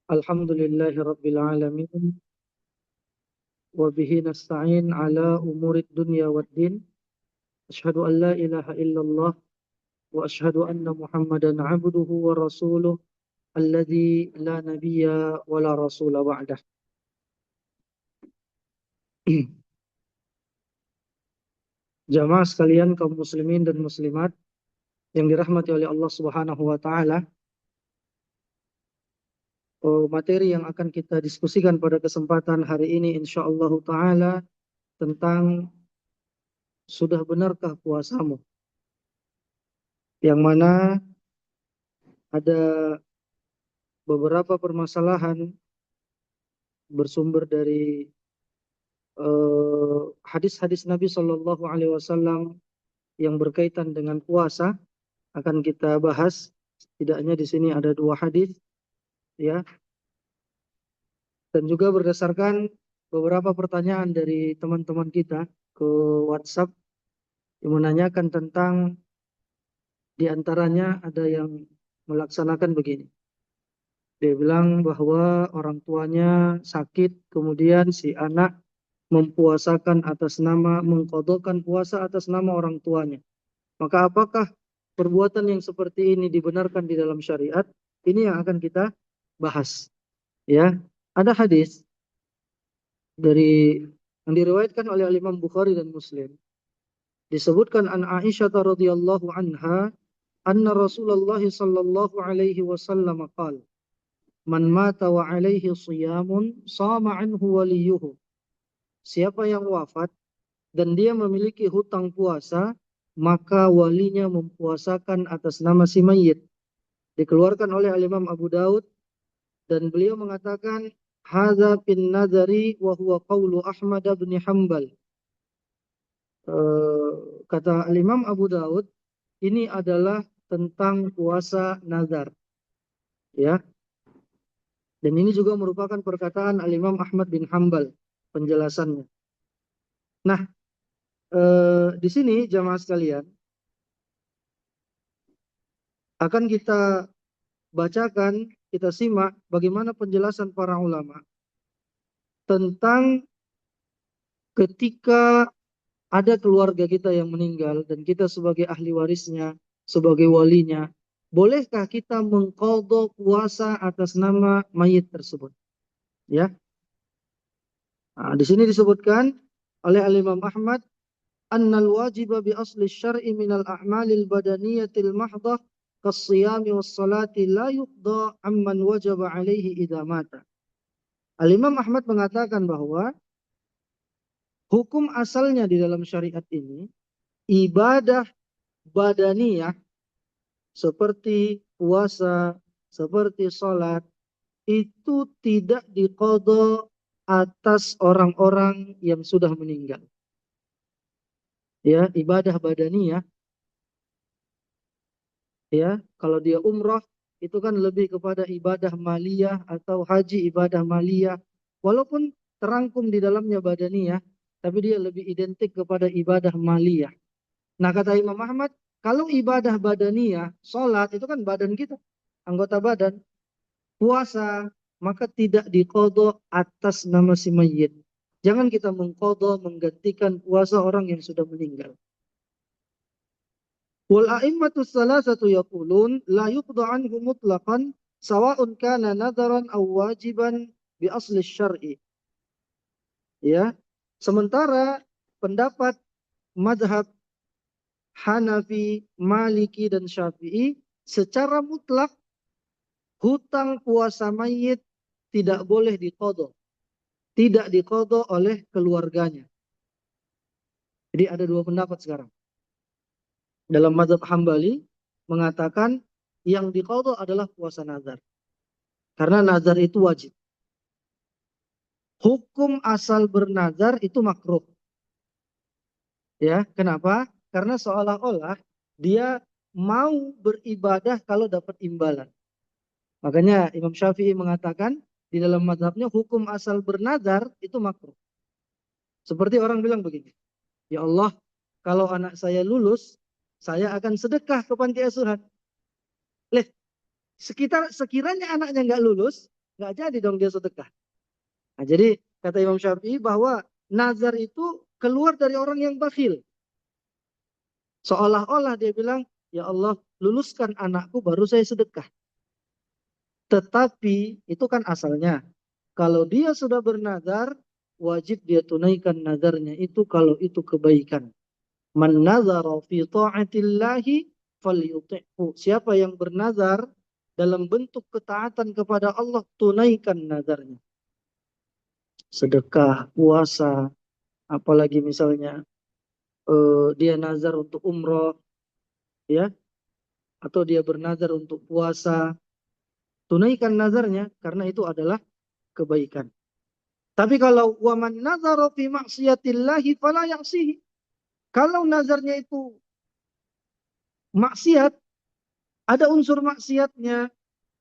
Alhamdulillahi Rabbil Alamin. Wa bihi nasta'in ala umurid dunya wad din. Ashhadu an la ilaha illallah wa ashhadu anna Muhammadan abduhu wa rasuluh alladhi la nabiyya wa la rasula ba'dah. Jamaah sekalian kaum muslimin dan muslimat yang dirahmati oleh Allah Subhanahu wa taala. Materi yang akan kita diskusikan pada kesempatan hari ini insyaallah taala tentang sudah benarkah puasamu? Yang mana ada beberapa permasalahan bersumber dari hadis-hadis Nabi Shallallahu Alaihi Wasallam yang berkaitan dengan puasa akan kita bahas. Setidaknya di sini ada dua hadis, ya, dan juga berdasarkan beberapa pertanyaan dari teman-teman kita ke WhatsApp yang menanyakan tentang, di antaranya ada yang melaksanakan begini. Dia bilang bahwa orang tuanya sakit, kemudian si anak mempuasakan atas nama, mengqadhakan puasa atas nama orang tuanya. Maka apakah perbuatan yang seperti ini dibenarkan di dalam syariat? Ini yang akan kita bahas. Ya, ada hadis dari yang diriwayatkan oleh Imam Bukhari dan Muslim. Disebutkan an Aisyah radhiyallahu anha, anna Rasulullah sallallahu alaihi wasallam qala, man mata wa alaihi siyamun sama anhu waliyuhu. Siapa yang wafat dan dia memiliki hutang puasa, maka walinya mempuasakan atas nama si mayit. Dikeluarkan oleh Imam Abu Daud, dan beliau mengatakan hadza bin nadari wa huwa qaulu Ahmad bin Hanbal. Kata Imam Abu Daud, ini adalah tentang puasa nazar, ya. Dan ini juga merupakan perkataan Imam Ahmad bin Hanbal penjelasannya. Nah, di sini jamaah sekalian akan kita bacakan, kita simak bagaimana penjelasan para ulama tentang ketika ada keluarga kita yang meninggal dan kita sebagai ahli warisnya, sebagai walinya, bolehkah kita mengqadha puasa atas nama mayit tersebut? Ya. Nah, di sini disebutkan oleh Imam Ahmad, annal wajiba bi asli syar'i minal a'malil badaniyatil mahdhah kas-siyami was-salati la yuqda amman wajaba alaihi idza mata. Imam Ahmad mengatakan bahwa hukum asalnya di dalam syariat ini, ibadah badaniyah seperti puasa, seperti salat, itu tidak diqadha atas orang-orang yang sudah meninggal. Ya, ibadah badaniyah, ya, kalau dia umrah itu kan lebih kepada ibadah maliyah, atau haji ibadah maliyah, walaupun terangkum di dalamnya badaniyah, tapi dia lebih identik kepada ibadah maliyah. Nah, kata Imam Ahmad, kalau ibadah badaniyah, sholat itu kan badan kita, anggota badan. Puasa, maka tidak diqadha atas nama si mayyit. Jangan kita mengqadha, menggantikan puasa orang yang sudah meninggal. Wal a'immatu salasatu yaqulun la yuqda anhu mutlaqan sawa'un kana nadharan aw wajiban bi asli syar'i. Ya. Sementara pendapat madhab Hanafi, Maliki dan Syafi'i, secara mutlak hutang puasa mayit tidak boleh diqadha, tidak diqadha oleh keluarganya. Jadi ada dua pendapat sekarang. Dalam mazhab Hambali mengatakan yang diqadha adalah puasa nazar, karena nazar itu wajib. Hukum asal bernazar itu makruh. Ya, kenapa? Karena seolah-olah dia mau beribadah kalau dapat imbalan. Makanya Imam Syafi'i mengatakan di dalam mazhabnya hukum asal bernazar itu makruh. Seperti orang bilang begini, ya Allah, kalau anak saya lulus, saya akan sedekah ke panti asuhan. Sekiranya anaknya nggak lulus, nggak jadi dong dia sedekah. Nah, jadi kata Imam Syafi'i bahwa nazar itu keluar dari orang yang bakhil. Seolah-olah dia bilang, ya Allah, luluskan anakku baru saya sedekah. Tetapi itu kan asalnya. Kalau dia sudah bernazar, wajib dia tunaikan nazarnya itu kalau itu kebaikan. Man nazara fi ta'atillahi falyuti'hu. Siapa yang bernazar dalam bentuk ketaatan kepada Allah, tunaikan nazarnya. Sedekah, puasa, apalagi misalnya dia nazar untuk umroh, ya, atau dia bernazar untuk puasa, tunaikan nazarnya karena itu adalah kebaikan. Tapi kalau waman nazara fi maksiatillahi fala ya'sihi. Kalau nazarnya itu maksiat, ada unsur maksiatnya,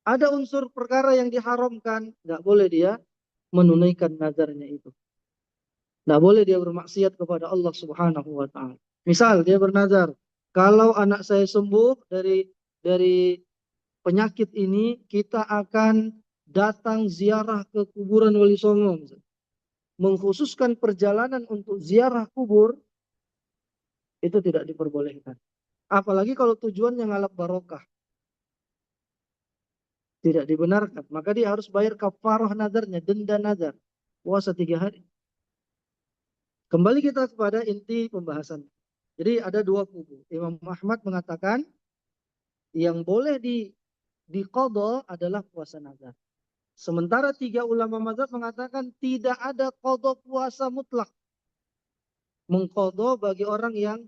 ada unsur perkara yang diharamkan, nggak boleh dia menunaikan nazarnya itu. Nggak boleh dia bermaksiat kepada Allah Subhanahu wa taala. Misal dia bernazar, kalau anak saya sembuh dari penyakit ini, kita akan datang ziarah ke kuburan Wali Songo. Mengkhususkan perjalanan untuk ziarah kubur, itu tidak diperbolehkan. Apalagi kalau tujuannya ngalap barokah. Tidak dibenarkan. Maka dia harus bayar kafarah nazarnya, denda nazar. Puasa 3 hari. Kembali kita kepada inti pembahasan. Jadi ada dua kubu. Imam Ahmad mengatakan yang boleh diqadha adalah puasa nazar. Sementara 3 ulama mazhab mengatakan tidak ada qadha puasa mutlak. Mengqadha bagi orang yang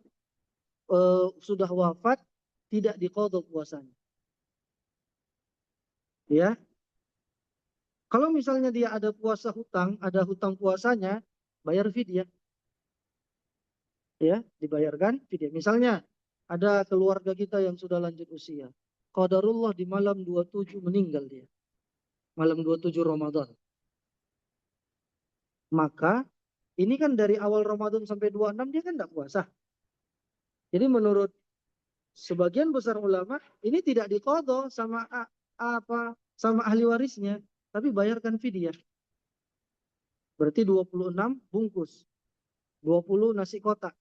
sudah wafat tidak diqadha puasanya. Ya, kalau misalnya dia ada puasa hutang, ada hutang puasanya, bayar fidyah. Ya, dibayarkan fidyah. Misalnya ada keluarga kita yang sudah lanjut usia. Qadarullah di malam 27 meninggal dia. Malam 27 Ramadan. Maka ini kan dari awal Ramadan sampai 26 dia kan tidak puasa. Jadi menurut sebagian besar ulama ini tidak diqadha sama ahli warisnya, tapi bayarkan fidyah. Berarti 26 bungkus. 20 nasi kotak.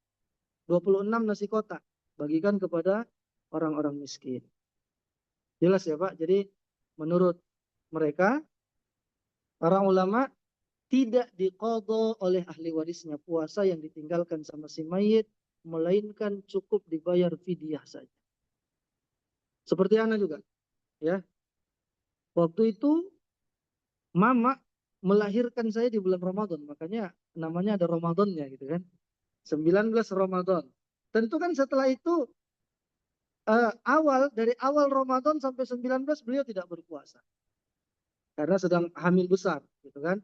26 nasi kotak. Bagikan kepada orang-orang miskin. Jelas ya Pak? Jadi menurut mereka, para ulama tidak diqadha oleh ahli warisnya puasa yang ditinggalkan sama si mayit, melainkan cukup dibayar fidyah saja. Seperti anak juga. Ya, waktu itu mama melahirkan saya di bulan Ramadan, makanya namanya ada Ramadannya gitu kan. 19 Ramadan. Tentu kan setelah itu dari awal Ramadan sampai 19 beliau tidak berpuasa. Karena sedang hamil besar gitu kan.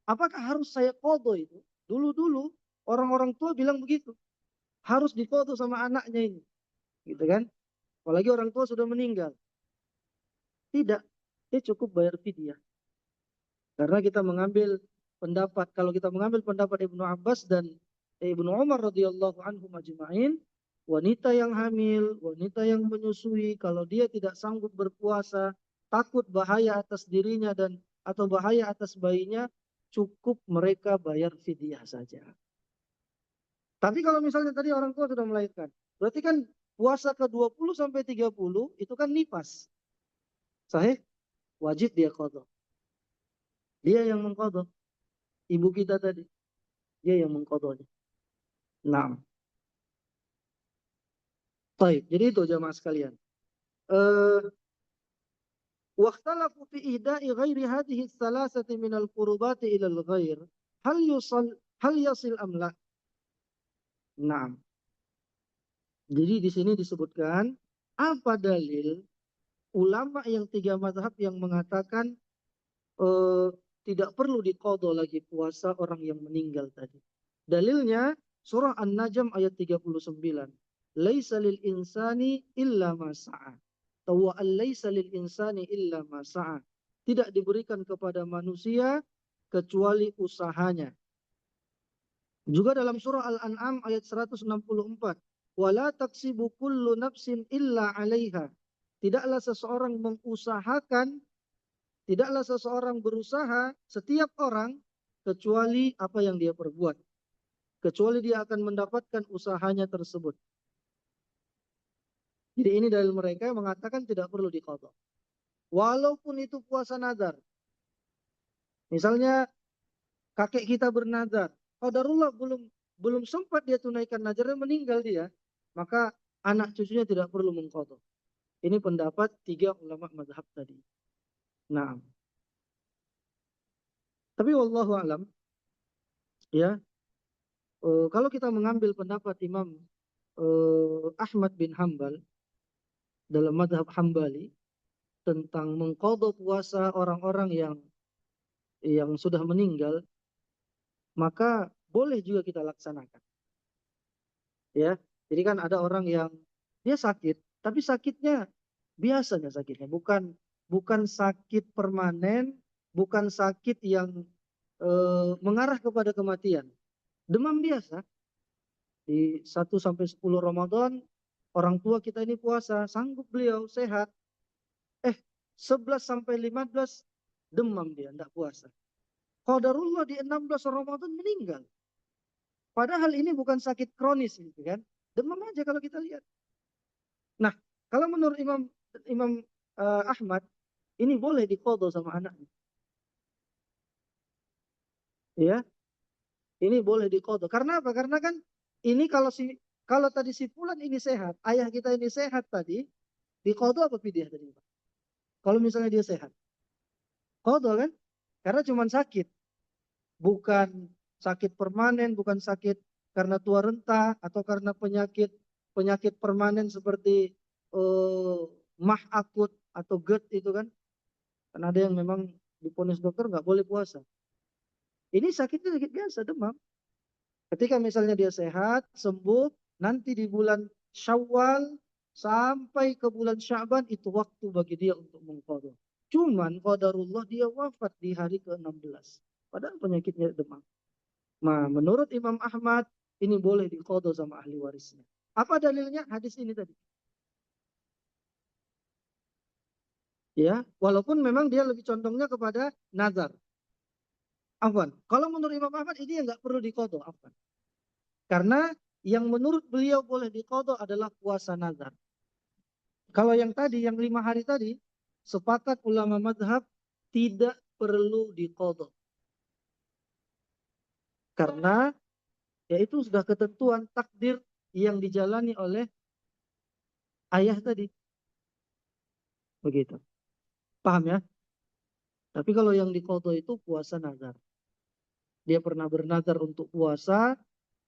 Apakah harus saya qadha itu? Dulu-dulu orang-orang tua bilang begitu. Harus diqadha sama anaknya ini. Gitu kan. Apalagi orang tua sudah meninggal. Tidak. Dia cukup bayar fidyah. Karena kita mengambil pendapat, kalau kita mengambil pendapat Ibnu Abbas dan Ibnu Umar radhiyallahu anhum ajma'in, wanita yang hamil, wanita yang menyusui, kalau dia tidak sanggup berpuasa, takut bahaya atas dirinya dan atau bahaya atas bayinya, cukup mereka bayar fidyah saja. Tapi kalau misalnya tadi orang tua sudah melahirkan, berarti kan puasa ke-20 sampai 30 itu kan nifas. Sahih? Wajib dia qadha. Dia yang mengqadha. Ibu kita tadi, dia yang mengqadhanya. Nah, baik. Jadi itu jamaah sekalian. Eh واختلفوا في إهداء غير هذه الثلاثة من القربات إلى الغير هل يصل أم لا. Nah, jadi di sini disebutkan apa dalil ulama yang 3 mazhab yang mengatakan eh, tidak perlu diqadha lagi puasa orang yang meninggal tadi. Dalilnya surah An-Najm ayat 39. Laisa lil insani illa ma sa'a. Wa laisa lil insani illa ma sa'a. Tidak diberikan kepada manusia kecuali usahanya. Juga dalam surah Al-An'am ayat 164. Wala taksibu kullu nafsin illa 'alaiha. Tidaklah seseorang mengusahakan, tidaklah seseorang berusaha setiap orang kecuali apa yang dia perbuat, kecuali dia akan mendapatkan usahanya tersebut. Jadi ini dalil mereka yang mengatakan tidak perlu diqadha. Walaupun itu puasa nazar. Misalnya kakek kita bernazar, qadarullah belum sempat dia tunaikan nazarnya, meninggal dia, maka anak cucunya tidak perlu mengqadha. Ini pendapat 3 ulama mazhab tadi. Nah, tapi wallahu alam, ya, kalau kita mengambil pendapat Imam Ahmad bin Hambal dalam mazhab Hambali tentang mengqadha puasa orang-orang yang sudah meninggal, maka boleh juga kita laksanakan. Ya, jadi kan ada orang yang dia sakit, tapi sakitnya biasanya sakitnya bukan sakit permanen, bukan sakit yang mengarah kepada kematian. Demam biasa. Di 1 sampai 10 Ramadan, orang tua kita ini puasa, sanggup beliau sehat. 11 sampai 15 demam dia, tidak puasa. Qadarullah di 16 Ramadan meninggal. Padahal ini bukan sakit kronis, gitu kan? Demam aja kalau kita lihat. Nah, kalau menurut Imam Imam Ahmad, ini boleh diqadha sama anaknya. Ya, ini boleh diqadha. Karena apa? Karena kan ini kalau tadi si fulan ini sehat, ayah kita ini sehat tadi, diqadha apa fidyah tadi, Pak? Kalau misalnya dia sehat. Qadha kan? Karena cuma sakit. Bukan sakit permanen, bukan sakit karena tua renta atau karena penyakit permanen seperti eh, mah akut atau GERD itu kan. Karena ada yang memang diponis dokter nggak boleh puasa. Ini sakitnya sakit biasa, demam. Ketika misalnya dia sehat, sembuh, nanti di bulan Syawal sampai ke bulan Sya'ban itu waktu bagi dia untuk mengqadha. Cuman qadarullah dia wafat di hari ke-16. Padahal penyakitnya demam. Nah, menurut Imam Ahmad ini boleh diqadha sama ahli warisnya. Apa dalilnya? Hadis ini tadi. Ya, walaupun memang dia lebih condongnya kepada nazar. Afwan. Kalau menurut Imam Ahmad ini nggak perlu diqadha, afwan. Karena yang menurut beliau boleh diqadha adalah puasa nazar. Kalau yang tadi, yang 5 hari tadi, sepakat ulama madhab tidak perlu diqadha. Karena yaitu sudah ketentuan takdir yang dijalani oleh ayah tadi. Begitu. Paham ya? Tapi kalau yang diqadha itu puasa nazar. Dia pernah bernazar untuk puasa,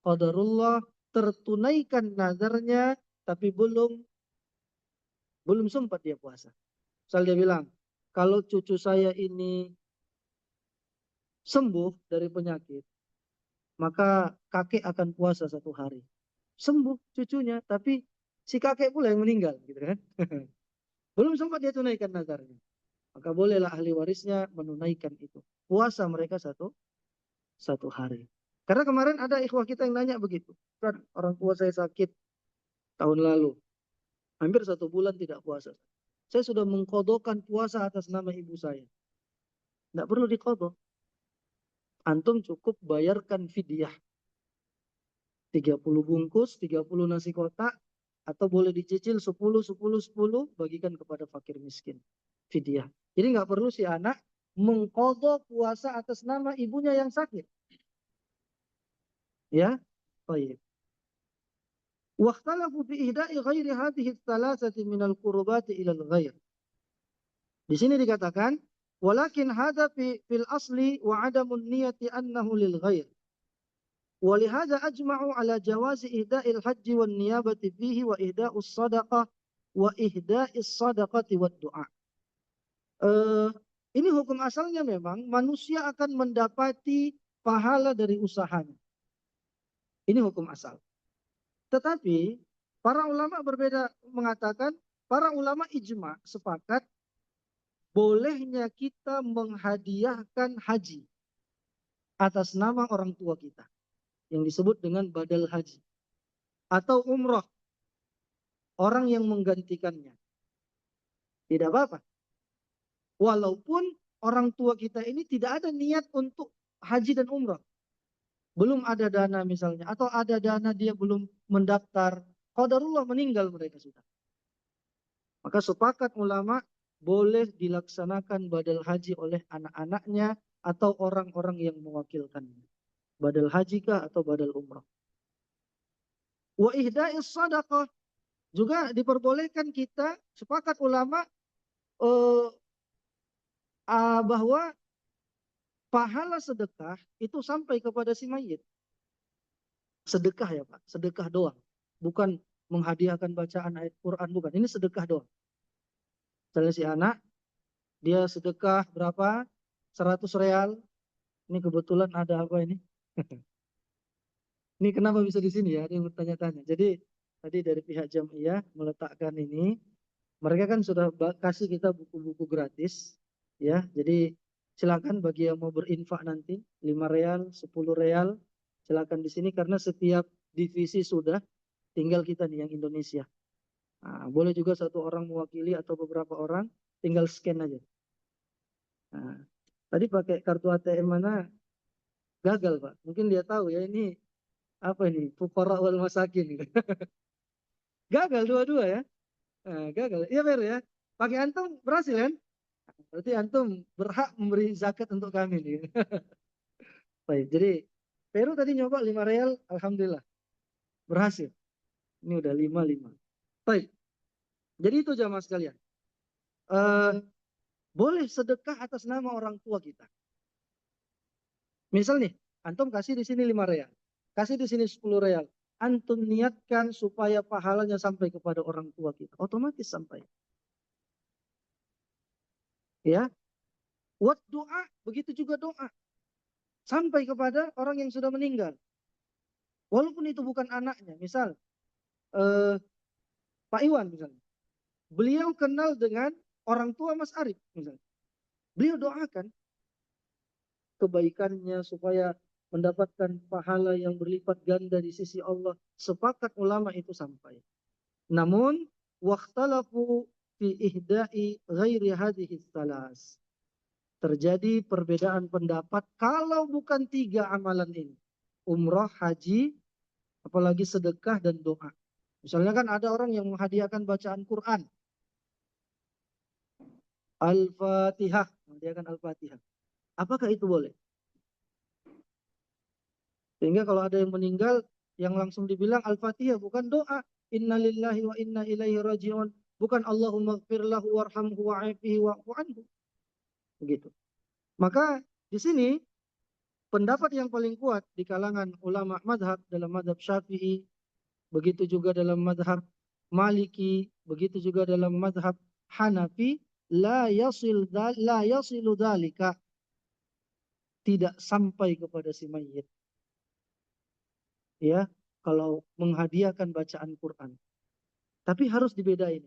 qadarullah tertunaikan nazarnya, tapi belum sempat dia puasa. Misal dia bilang, kalau cucu saya ini sembuh dari penyakit, maka kakek akan puasa 1 hari. Sembuh cucunya, tapi si kakek pula yang meninggal, gitu kan? Belum sempat dia tunaikan nazarnya. Maka bolehlah ahli warisnya menunaikan itu. Puasa mereka satu hari. Karena kemarin ada ikhwah kita yang nanya begitu. Kan orang tua saya sakit tahun lalu. Hampir 1 bulan tidak puasa. Saya sudah mengkodokan puasa atas nama ibu saya. Tidak perlu dikodok. Antum cukup bayarkan fidyah. 30 bungkus, 30 nasi kotak, atau boleh dicicil 10, 10, 10, bagikan kepada fakir miskin. Fidyah. Jadi nggak perlu si anak mengkodok puasa atas nama ibunya yang sakit. Ya, baik. Wakhtalafu fi ihda'i ghairi hadhihi thalathati minal qurbati ilal ghair. Di sini dikatakan, walakin hadha fil asli wa adamun niyati annahu lil ghair. ولهذا أجمعوا على جواز إهداء الحج والنيابة فيه وإهداء الصدقة وإهداء الصدقة والدعاء. Ini hukum asalnya memang manusia akan mendapati pahala dari usahanya. Ini hukum asal. Tetapi para ulama berbeda mengatakan, para ulama ijma sepakat bolehnya kita menghadiahkan haji atas nama orang tua kita, yang disebut dengan badal haji. Atau umroh, orang yang menggantikannya. Tidak apa-apa. Walaupun orang tua kita ini tidak ada niat untuk haji dan umrah. Belum ada dana misalnya, atau ada dana dia belum mendaftar. Qadarullah meninggal mereka sudah. Maka sepakat ulama boleh dilaksanakan badal haji oleh anak-anaknya atau orang-orang yang mewakilkannya. Badal haji kah atau badal umrah. Wa ihda'is sadaqah. Juga diperbolehkan kita, sepakat ulama eh, bahwa pahala sedekah itu sampai kepada si mayit. Sedekah ya Pak, sedekah doang. Bukan menghadiahkan bacaan ayat Quran, bukan. Ini sedekah doang. Misalnya si anak, dia sedekah berapa? 100 real. Ini kebetulan ada apa ini? Ini kenapa bisa di sini ya? Ada yang bertanya-tanya. Jadi tadi dari pihak Jam'iyah meletakkan ini, mereka kan sudah kasih kita buku-buku gratis, ya. Jadi silakan bagi yang mau berinfak nanti 5 real, 10 real, silakan di sini karena setiap divisi sudah, tinggal kita nih yang Indonesia. Nah, boleh juga satu orang mewakili atau beberapa orang, tinggal scan aja. Nah, tadi pakai kartu ATM mana? Gagal Pak. Mungkin dia tahu ya ini apa ini? Fuqara wal masakin. Gagal dua-dua ya. Nah, gagal. Iya Fer ya. Pakai antum berhasil kan? Berarti antum berhak memberi zakat untuk kami nih. Baik. Jadi Peru tadi nyoba 5 real, alhamdulillah berhasil. Ini udah 5-5. Baik. Jadi itu jamaah sekalian. Eh, boleh sedekah atas nama orang tua kita. Misal nih, antum kasih di sini 5 real. Kasih di sini 10 real. Antum niatkan supaya pahalanya sampai kepada orang tua kita. Otomatis sampai. Ya. Wat doa, begitu juga doa. Sampai kepada orang yang sudah meninggal. Walaupun itu bukan anaknya. Misal, eh, Pak Iwan misalnya. Beliau kenal dengan orang tua Mas Arif misalnya. Beliau doakan kebaikannya supaya mendapatkan pahala yang berlipat ganda di sisi Allah. Sepakat ulama itu sampai. Namun, wakhtalafu fi ihda'i ghairi hadhihi salas. Terjadi perbedaan pendapat kalau bukan 3 amalan ini. Umrah, haji, apalagi sedekah dan doa. Misalnya kan ada orang yang menghadiahkan bacaan Quran. Al-Fatihah. Menghadiahkan Al-Fatihah. Apakah itu boleh? Sehingga kalau ada yang meninggal, yang langsung dibilang Al-Fatihah, bukan doa. Inna lillahi wa inna ilaihi raji'un. Bukan Allahumma gfir lahu warhamhu wa'afihi wa'fu anhu. Begitu. Maka di sini pendapat yang paling kuat di kalangan ulama madhab dalam madhab Syafi'i, begitu juga dalam madhab Maliki, begitu juga dalam madhab Hanafi, la yasilu dhalika, tidak sampai kepada si mayit. Ya, kalau menghadiahkan bacaan Quran. Tapi harus dibedain.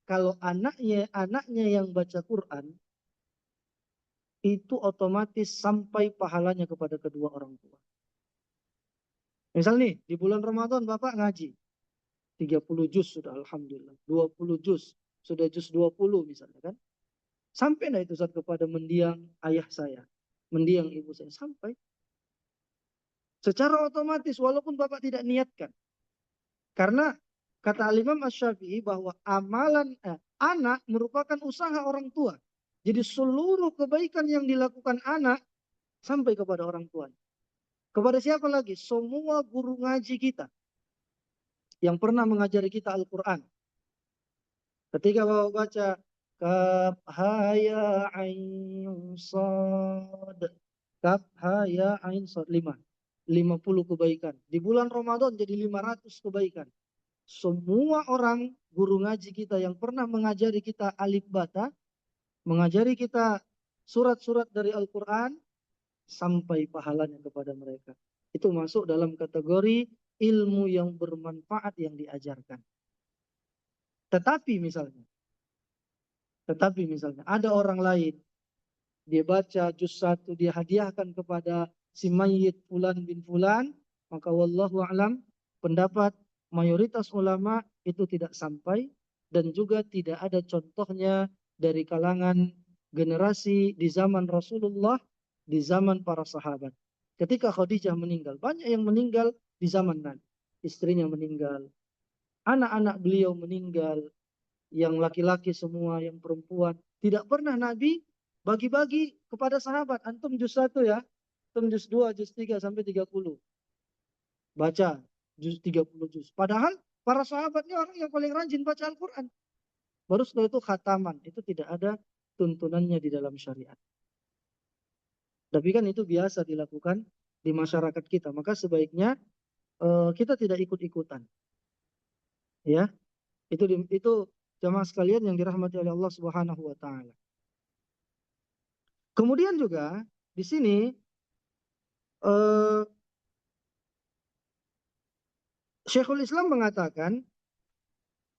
Kalau anaknya yang baca Quran, itu otomatis sampai pahalanya kepada kedua orang tua. Misal nih, di bulan Ramadan Bapak ngaji. 30 juz sudah alhamdulillah. 20 juz. Sudah juz 20 misalnya kan. Sampai nah itu saat kepada mendiang ayah saya. Mendiang ibu saya. Sampai. Secara otomatis walaupun Bapak tidak niatkan. Karena kata Al-Imam Asy-Syafi'i bahwa anak merupakan usaha orang tua. Jadi seluruh kebaikan yang dilakukan anak sampai kepada orang tua. Kepada siapa lagi? Semua guru ngaji kita yang pernah mengajari kita Al-Quran. Ketika Bapak baca kaf ha ya ain sad, kaf ha ya ain sad, 50 kebaikan. Di bulan Ramadan jadi 500 kebaikan. Semua orang guru ngaji kita yang pernah mengajari kita alif bata, mengajari kita surat-surat dari Al-Quran, sampai pahalanya kepada mereka. Itu masuk dalam kategori ilmu yang bermanfaat yang diajarkan. Tetapi misalnya ada orang lain, dia baca juz 1, dia hadiahkan kepada si mayit fulan bin fulan, maka wallahu a'lam, pendapat mayoritas ulama itu tidak sampai dan juga tidak ada contohnya dari kalangan generasi di zaman Rasulullah, di zaman para sahabat. Ketika Khadijah meninggal, banyak yang meninggal di zaman Nabi. Istrinya meninggal, anak-anak beliau meninggal, yang laki-laki semua, yang perempuan. Tidak pernah Nabi bagi-bagi kepada sahabat. Antum juz 1 ya, antum juz 2, juz 3 sampai 30. Baca juz 30 juz. Padahal para sahabat ini orang yang paling rajin baca Al-Quran. Baru setelah itu khataman. Itu tidak ada tuntunannya di dalam syariat. Tapi kan itu biasa dilakukan di masyarakat kita. Maka sebaiknya kita tidak ikut-ikutan. Ya, itu jamaah sekalian yang dirahmati oleh Allah Subhanahu wa taala. Kemudian juga di sini Syekhul Islam mengatakan,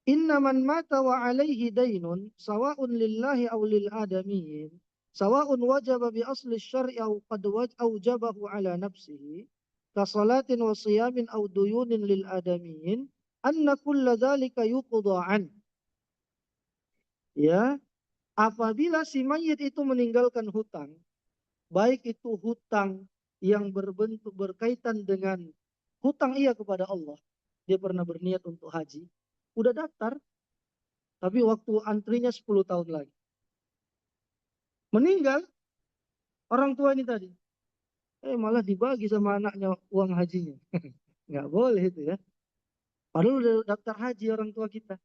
inna man mata wa alaihi dainun sawa'un lillahi aw lil adamiyyin sawa'un wajaba bi asli syar'i aw qad awjabahu ala nafsihi ka salatin wa siyamin aw duyunin lil adamiyyin anna kulla dhalika yuqda an. Ya, apabila si mayit itu meninggalkan hutang, baik itu hutang yang berbentuk berkaitan dengan hutang ia kepada Allah, dia pernah berniat untuk haji, udah daftar, tapi waktu antrinya 10 tahun lagi. Meninggal orang tua ini tadi. Malah dibagi sama anaknya uang hajinya. Nggak boleh itu ya. Padahal udah daftar haji orang tua kita.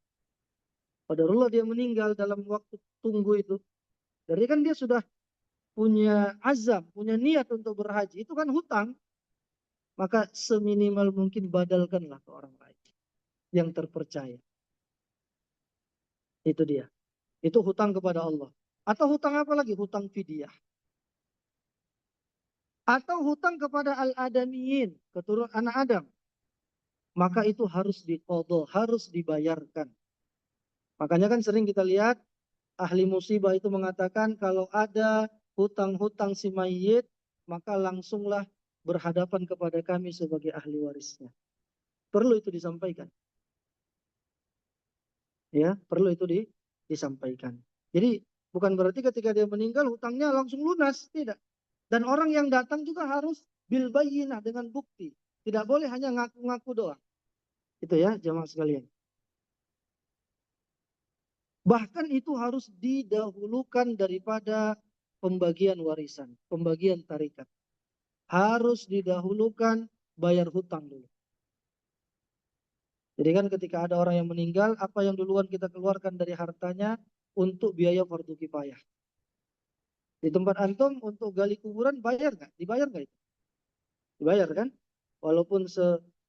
Padahal dia meninggal dalam waktu tunggu itu. Jadi kan dia sudah punya azam, punya niat untuk berhaji. Itu kan hutang. Maka seminimal mungkin badalkanlah ke orang lain yang terpercaya. Itu dia. Itu hutang kepada Allah. Atau hutang apa lagi? Hutang fidyah. Atau hutang kepada al-adamiyin, keturunan anak Adam. Maka itu harus diqadha, harus dibayarkan. Makanya kan sering kita lihat ahli musibah itu mengatakan kalau ada hutang-hutang si mayit, maka langsunglah berhadapan kepada kami sebagai ahli warisnya. Perlu itu disampaikan. Ya, perlu itu disampaikan. Jadi bukan berarti ketika dia meninggal hutangnya langsung lunas, tidak. Dan orang yang datang juga harus bil bayyinah, dengan bukti. Tidak boleh hanya ngaku-ngaku doang. Itu ya, jamaah sekalian. Bahkan itu harus didahulukan daripada pembagian warisan, pembagian tarikat. Harus didahulukan bayar hutang dulu. Jadi kan ketika ada orang yang meninggal, apa yang duluan kita keluarkan dari hartanya untuk biaya fardu kifayah. Di tempat antum untuk gali kuburan bayar nggak? Dibayar nggak itu? Dibayar kan? Walaupun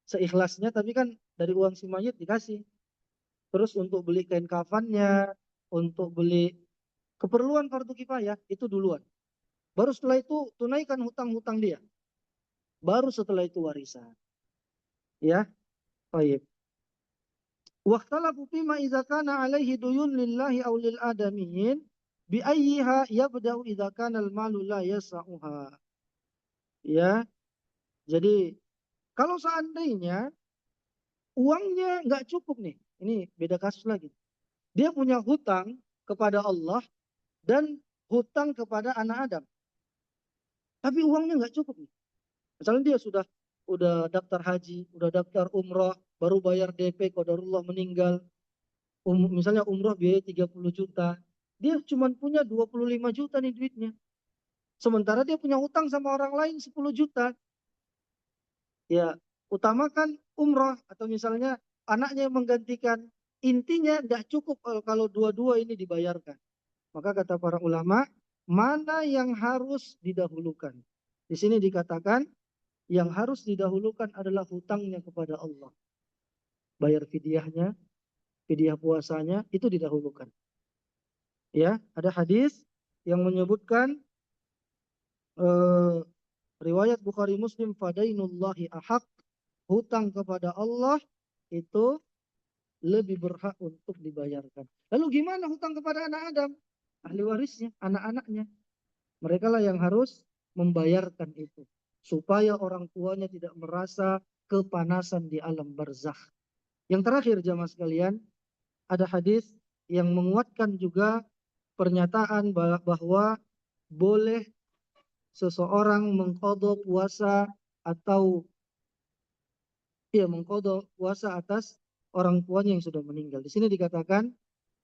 seikhlasnya, tapi kan dari uang si mayit dikasih. Terus untuk beli kain kafannya, untuk beli keperluan fardu kifayah, itu duluan. Baru setelah itu tunaikan hutang-hutang dia. Baru setelah itu warisan. Ya, baik. Waqtalafu fima idza kana alaihi duyun lillahi aw lil adamiyyin bi ayyiha yabda'u idza kana al malu la yas'uha. Ya, jadi kalau seandainya uangnya nggak cukup nih, ini beda kasus lagi. Dia punya hutang kepada Allah dan hutang kepada anak Adam. Tapi uangnya nggak cukup nih. Misalnya dia udah daftar haji, udah daftar umrah, baru bayar DP, qadarullah meninggal. Misalnya umrah biaya 30 juta. Dia cuma punya 25 juta nih duitnya. Sementara dia punya hutang sama orang lain 10 juta. Ya, utamakan umrah atau misalnya anaknya yang menggantikan. Intinya tidak cukup kalau dua-dua ini dibayarkan. Maka kata para ulama, mana yang harus didahulukan? Di sini dikatakan yang harus didahulukan adalah hutangnya kepada Allah. Bayar fidyahnya, fidyah puasanya itu didahulukan. Ya, ada hadis yang menyebutkan riwayat Bukhari Muslim, fadainullahi ahaq, hutang kepada Allah itu lebih berhak untuk dibayarkan. Lalu gimana hutang kepada anak Adam? Ahli warisnya, anak-anaknya. Mereka lah yang harus membayarkan itu. Supaya orang tuanya tidak merasa kepanasan di alam barzakh. Yang terakhir jamaah sekalian, ada hadis yang menguatkan juga pernyataan bahwa boleh seseorang mengqadha puasa atau mengqadha puasa atas orang tuanya yang sudah meninggal. Di sini dikatakan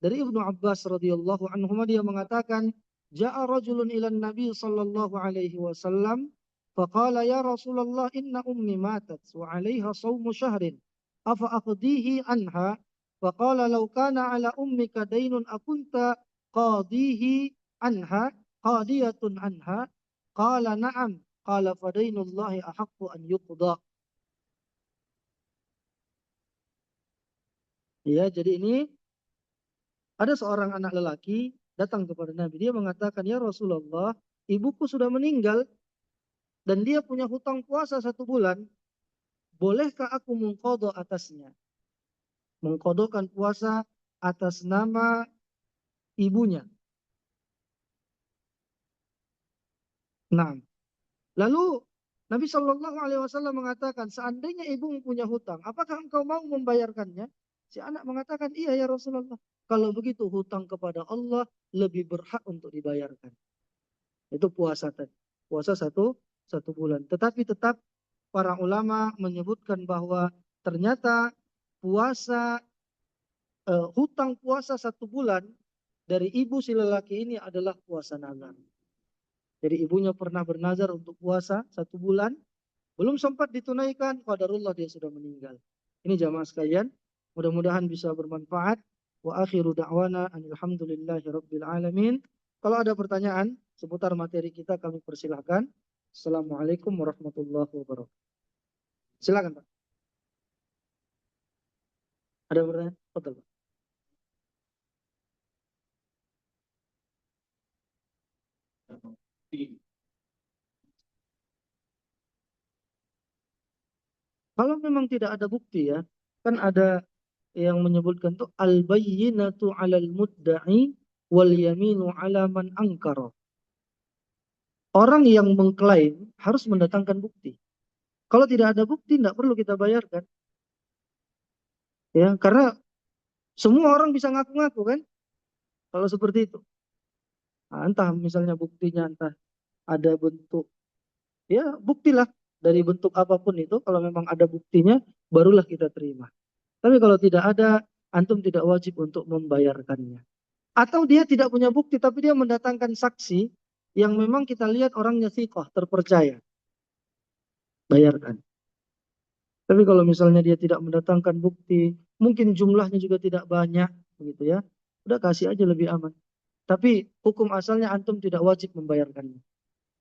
dari Ibnu Abbas radhiyallahu anhu, dia mengatakan, ja'a rajulun ila Nabi sallallahu alaihi wasallam faqala ya Rasulullah inna ummi matat wa 'alaiha shaumu syahrin afa aqdihi anha faqala law kana 'ala ummika daynun akunta qadihi anha qadiyatun anha qala na'am qala fadainullahi ahaqqu an yuqda. Ya, jadi ini ada seorang anak lelaki datang kepada Nabi. Dia mengatakan, ya Rasulullah, ibuku sudah meninggal dan dia punya hutang puasa 1 bulan. Bolehkah aku mengqadha atasnya? Mengqadhakan puasa atas nama ibunya. Nah, lalu Nabi Shallallahu Alaihi Wasallam mengatakan, seandainya ibumu punya hutang, apakah engkau mau membayarkannya? Si anak mengatakan, iya ya Rasulullah. Kalau begitu hutang kepada Allah lebih berhak untuk dibayarkan. Itu puasa tadi. Puasa satu bulan. Tetapi tetap para ulama menyebutkan bahwa ternyata puasa hutang puasa 1 bulan dari ibu si lelaki ini adalah puasa nazar. Jadi ibunya pernah bernazar untuk puasa 1 bulan, belum sempat ditunaikan, qadarullah dia sudah meninggal. Ini jamaah sekalian, mudah-mudahan bisa bermanfaat. Wa akhiru da'wana alhamdulillahi rabbil alamin. Kalau ada pertanyaan seputar materi kita kami persilahkan. Assalamualaikum warahmatullahi wabarakatuh. Silakan Pak. Ada pertanyaan? Betul Pak. Kalau memang tidak ada bukti ya, kan ada yang menyebutkan tuh al-bayyinatu 'alal mudda'i wal yaminu 'ala man ankara. Orang yang mengklaim harus mendatangkan bukti. Kalau tidak ada bukti, tidak perlu kita bayarkan. Ya, karena semua orang bisa ngaku-ngaku kan, kalau seperti itu. Nah, entah misalnya buktinya, entah ada bentuk, ya buktilah dari bentuk apapun itu. Kalau memang ada buktinya, barulah kita terima. Tapi kalau tidak ada, antum tidak wajib untuk membayarkannya. Atau dia tidak punya bukti, tapi dia mendatangkan saksi yang memang kita lihat orangnya thiqah, terpercaya. Bayarkan. Tapi kalau misalnya dia tidak mendatangkan bukti, mungkin jumlahnya juga tidak banyak, begitu ya. Udah kasih aja lebih aman. Tapi hukum asalnya antum tidak wajib membayarkannya.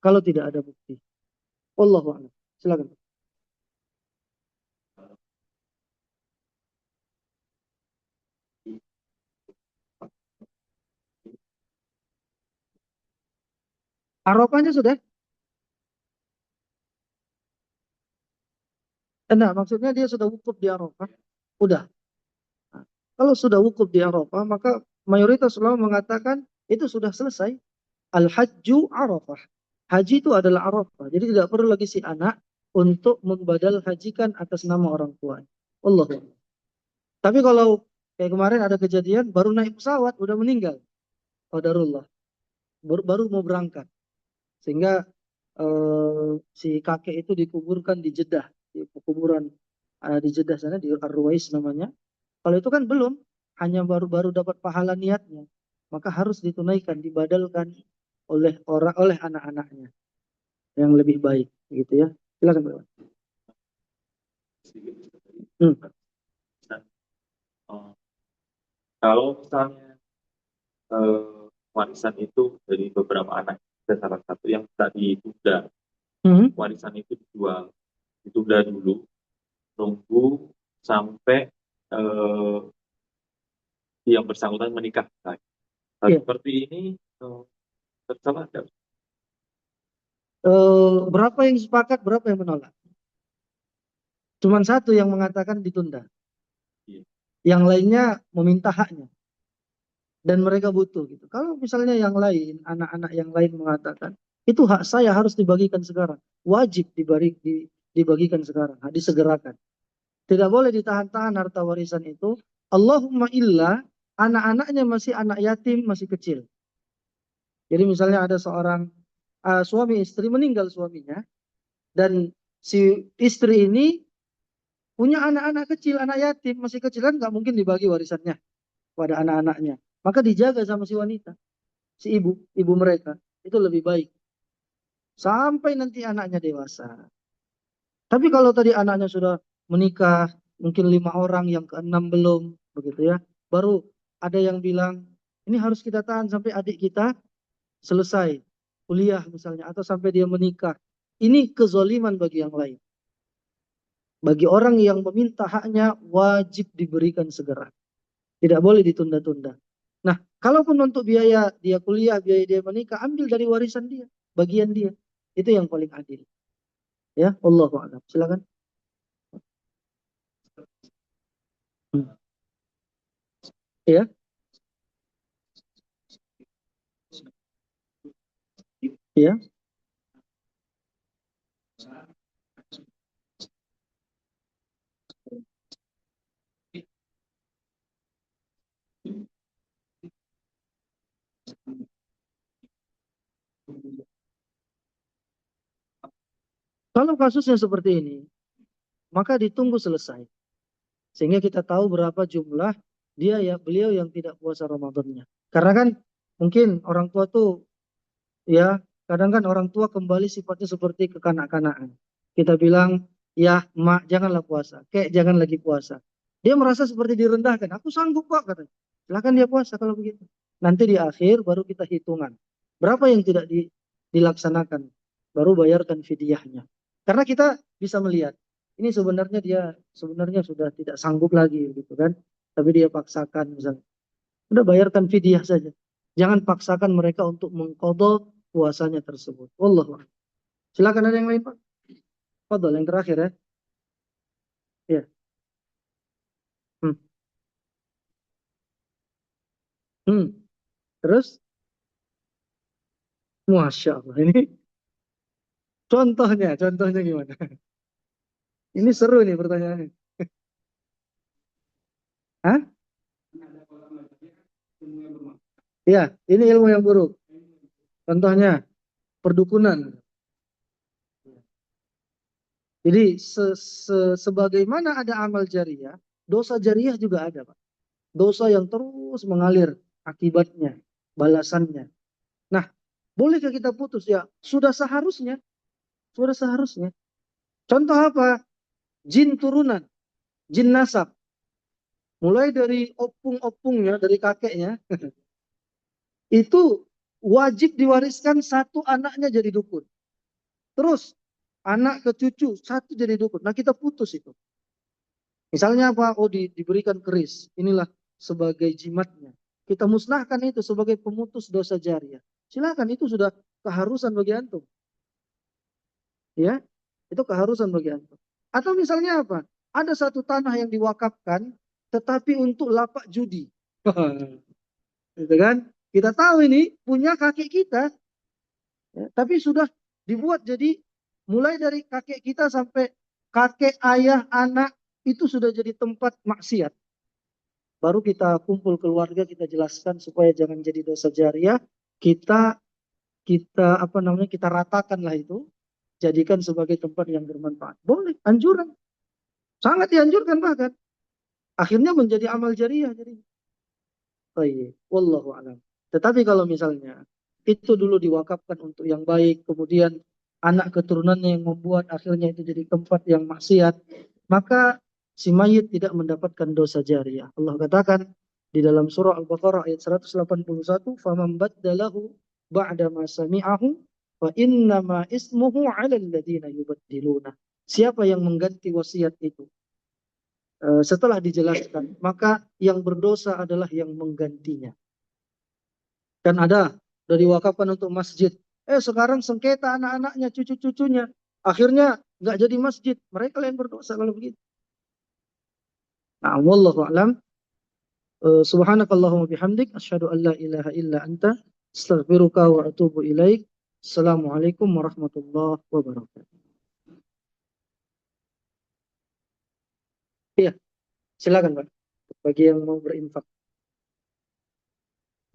Kalau tidak ada bukti. Wallahu a'lam. Silakan. Arafahnya sudah? Enggak, maksudnya dia sudah wukuf di Arafah. Udah. Nah, kalau sudah wukuf di Arafah, maka mayoritas ulama mengatakan itu sudah selesai. Al-Hajju Arafah. Haji itu adalah Arafah. Jadi tidak perlu lagi si anak untuk membadal hajikan atas nama orang tua. Allah. Tapi kalau kayak kemarin ada kejadian baru naik pesawat udah meninggal. Qadarullah. Baru mau berangkat. Sehingga si kakek itu dikuburkan di Jeddah, di kuburan di Jeddah sana di Ar-Ruwais namanya. Kalau itu kan belum, hanya baru-baru dapat pahala niatnya. Maka harus ditunaikan, dibadalkan oleh anak-anaknya yang lebih baik gitu ya. Silakan Pak. Hmm. Kalau misalnya warisan itu dari beberapa anak, dan salah satu yang tadi ditunda, warisan itu ditunda dulu, nunggu sampai yang bersangkutan menikah. Nah, seperti ini tersalah nggak? Berapa yang sepakat, berapa yang menolak? Cuman satu yang mengatakan ditunda. Iya. Yang lainnya meminta haknya. Dan mereka butuh gitu. Kalau misalnya yang lain, anak-anak yang lain mengatakan, itu hak saya harus dibagikan sekarang. Wajib dibagikan sekarang, disegerakan. Tidak boleh ditahan-tahan harta warisan itu. Allahumma illa anak-anaknya masih anak yatim, masih kecil. Jadi misalnya ada seorang suami istri meninggal suaminya, dan si istri ini punya anak-anak kecil, anak yatim, masih kecil kan nggak mungkin dibagi warisannya pada anak-anaknya. Maka dijaga sama si wanita, si ibu mereka. Itu lebih baik. Sampai nanti anaknya dewasa. Tapi kalau tadi anaknya sudah menikah, mungkin 5 orang, yang keenam belum, begitu ya. Baru ada yang bilang, ini harus kita tahan sampai adik kita selesai kuliah misalnya, atau sampai dia menikah. Ini kezoliman bagi yang lain. Bagi orang yang meminta haknya, wajib diberikan segera. Tidak boleh ditunda-tunda. Nah, kalaupun untuk biaya dia kuliah, biaya dia menikah, ambil dari warisan dia, bagian dia. Itu yang paling adil. Ya, Allahu a'lam. Silakan. Hmm. Ya, ya. Kalau kasusnya seperti ini, maka ditunggu selesai. Sehingga kita tahu berapa jumlah beliau yang tidak puasa Ramadannya. Karena kan mungkin orang tua tuh, ya, kadang kan orang tua kembali sifatnya seperti kekanak-kanakan. Kita bilang, ya mak janganlah puasa, kek jangan lagi puasa. Dia merasa seperti direndahkan. Aku sanggup kok, katanya. Silakan dia puasa kalau begitu. Nanti di akhir baru kita hitungan. Berapa yang tidak dilaksanakan. Baru bayarkan fidyahnya. Karena kita bisa melihat, ini sebenarnya sudah tidak sanggup lagi gitu kan. Tapi dia paksakan misalnya. Udah bayarkan fidyah saja. Jangan paksakan mereka untuk mengqadha puasanya tersebut. Wallahu a'lam. Silakan, ada yang lain, Pak. Fadhal, yang terakhir ya. Ya. Hmm. Hmm. Terus, Masya Allah. Ini contohnya gimana? Ini seru nih pertanyaannya. Hah? Ya, ini ilmu yang buruk. Contohnya, perdukunan. Jadi, sebagaimana ada amal jariah, dosa jariah juga ada, Pak. Dosa yang terus mengalir akibatnya, balasannya. Nah, bolehkah kita putus? Ya, sudah seharusnya. Sudah seharusnya. Contoh apa? Jin turunan, jin nasab. Mulai dari opung-opungnya, dari kakeknya, itu wajib diwariskan satu anaknya jadi dukun. Terus, anak ke cucu, satu jadi dukun. Nah, kita putus itu. Misalnya apa? Oh, diberikan keris. Inilah sebagai jimatnya. Kita musnahkan itu sebagai pemutus dosa jariah. Silakan, itu sudah keharusan bagi antum. Ya, itu keharusan bagi antum. Atau misalnya apa? Ada satu tanah yang diwakafkan, tetapi untuk lapak judi. Gitu kan? Kita tahu ini punya kakek kita, ya, tapi sudah dibuat jadi mulai dari kakek kita sampai kakek, ayah, anak, itu sudah jadi tempat maksiat. Baru kita kumpul keluarga, kita jelaskan supaya jangan jadi dosa jariah. Kita kita apa namanya? Kita ratakanlah itu, jadikan sebagai tempat yang bermanfaat. Boleh, anjuran. Sangat dianjurkan bahkan. Akhirnya menjadi amal jariah jadi. Baik, wallahu a'lam. Tetapi kalau misalnya itu dulu diwakafkan untuk yang baik, kemudian anak keturunannya yang membuat akhirnya itu jadi tempat yang maksiat, maka si mayit tidak mendapatkan dosa jariah. Allah katakan di dalam surah Al-Baqarah ayat 181, "Faman baddalahu ba'da ma sami'ahu fa innama ismuhu 'alal ladzina yubaddiluna." Siapa yang mengganti wasiat itu setelah dijelaskan, maka yang berdosa adalah yang menggantinya. Dan ada dari wakafkan untuk masjid. Sekarang sengketa anak-anaknya, cucu-cucunya. Akhirnya nggak jadi masjid. Mereka yang berdosa kalau begitu. Nah, wallahu a'lam. Subhanakallahumma bihamdik. Asyhadu an la ilaha illa anta. Astaghfiruka wa atubu ilaik. Assalamualaikum warahmatullahi wabarakatuh. Iya, silakan Pak. Bagi yang mau berinfak.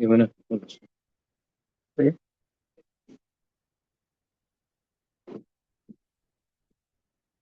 Gimana? Ya.